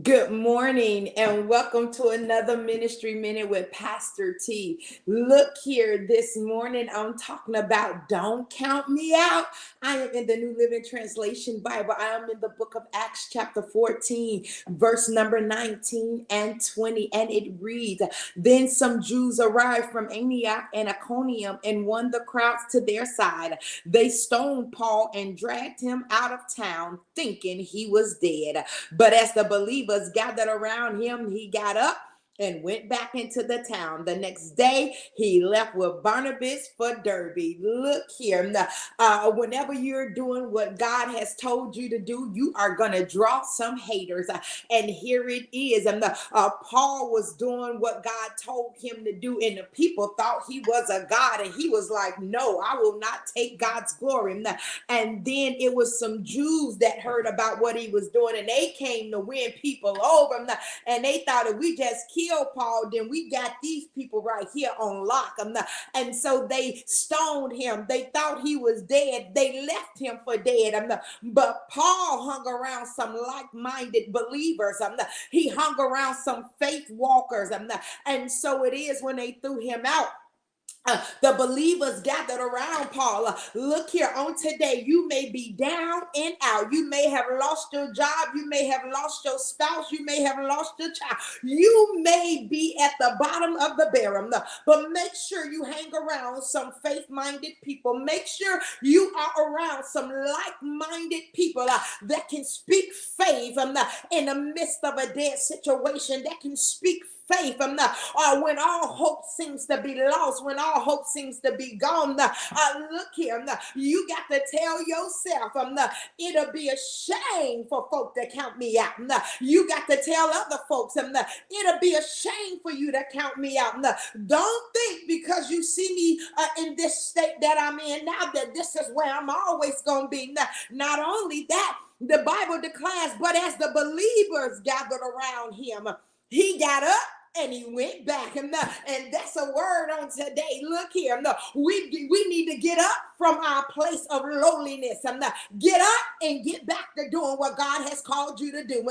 Good morning and welcome to another Ministry Minute with Pastor T. Look here, this morning I'm talking about don't count me out. I am in the New Living Translation Bible. I am in the book of Acts chapter 14, verse number 19 and 20, and it reads, Then some Jews arrived from Antioch and Iconium and won the crowds to their side. They stoned Paul and dragged him out of town, thinking he was dead. But as the believers gathered around him, he got up and went back into the town. The next day, he left with Barnabas for Derbe. Look here. Whenever you're doing what God has told you to do, you are going to draw some haters. And here it is. Paul was doing what God told him to do, and the people thought he was a God, and he was like, no, I will not take God's glory. And then it was some Jews that heard about what he was doing, and they came to win people over. And they thought if we just kill Paul, then we got these people right here on lock. And so they stoned him. They thought he was dead. They left him for dead. But Paul hung around some like-minded believers. He hung around some faith walkers. And so it is when they threw him out. The believers gathered around Paul. Look here, on today, you may be down and out. You may have lost your job. You may have lost your spouse. You may have lost your child. You may be at the bottom of the barrel. But make sure you hang around some faith-minded people. Make sure you are around some like-minded people that can speak faith in the midst of a dead situation, that can speak faith when all hope seems to be lost, when all hope seems to be gone. Look here, you got to tell yourself it'll be a shame for folk to count me out. You got to tell other folks it'll be a shame for you to count me out. Don't think because you see me in this state that I'm in now that this is where I'm always going to be. Not only that, the Bible declares, but as the believers gathered around him, he got up and he went back. And that's a word on today. Look here. We need to get up from our place of lowliness. Get up and get back to doing what God has called you to do.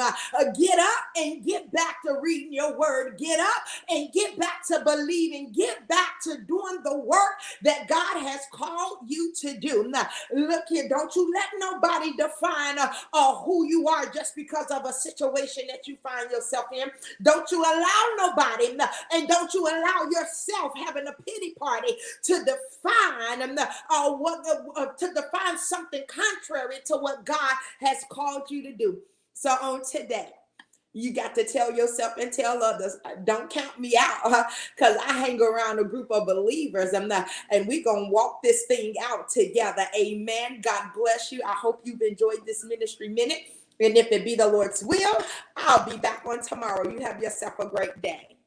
Get up and get back to reading your word. Get up and get back to believing. Get back to doing the work that God has called you to do. Now, look here. Don't you let nobody define who you are just because of a situation that you find yourself in. Don't you allow nobody, and don't you allow yourself having a pity party to define to define something contrary to what God has called you to do. So on today, you got to tell yourself and tell others, don't count me out, because I hang around a group of believers and we're going to walk this thing out together. Amen. God bless you. I hope you've enjoyed this ministry minute. And if it be the Lord's will, I'll be back on tomorrow. You have yourself a great day.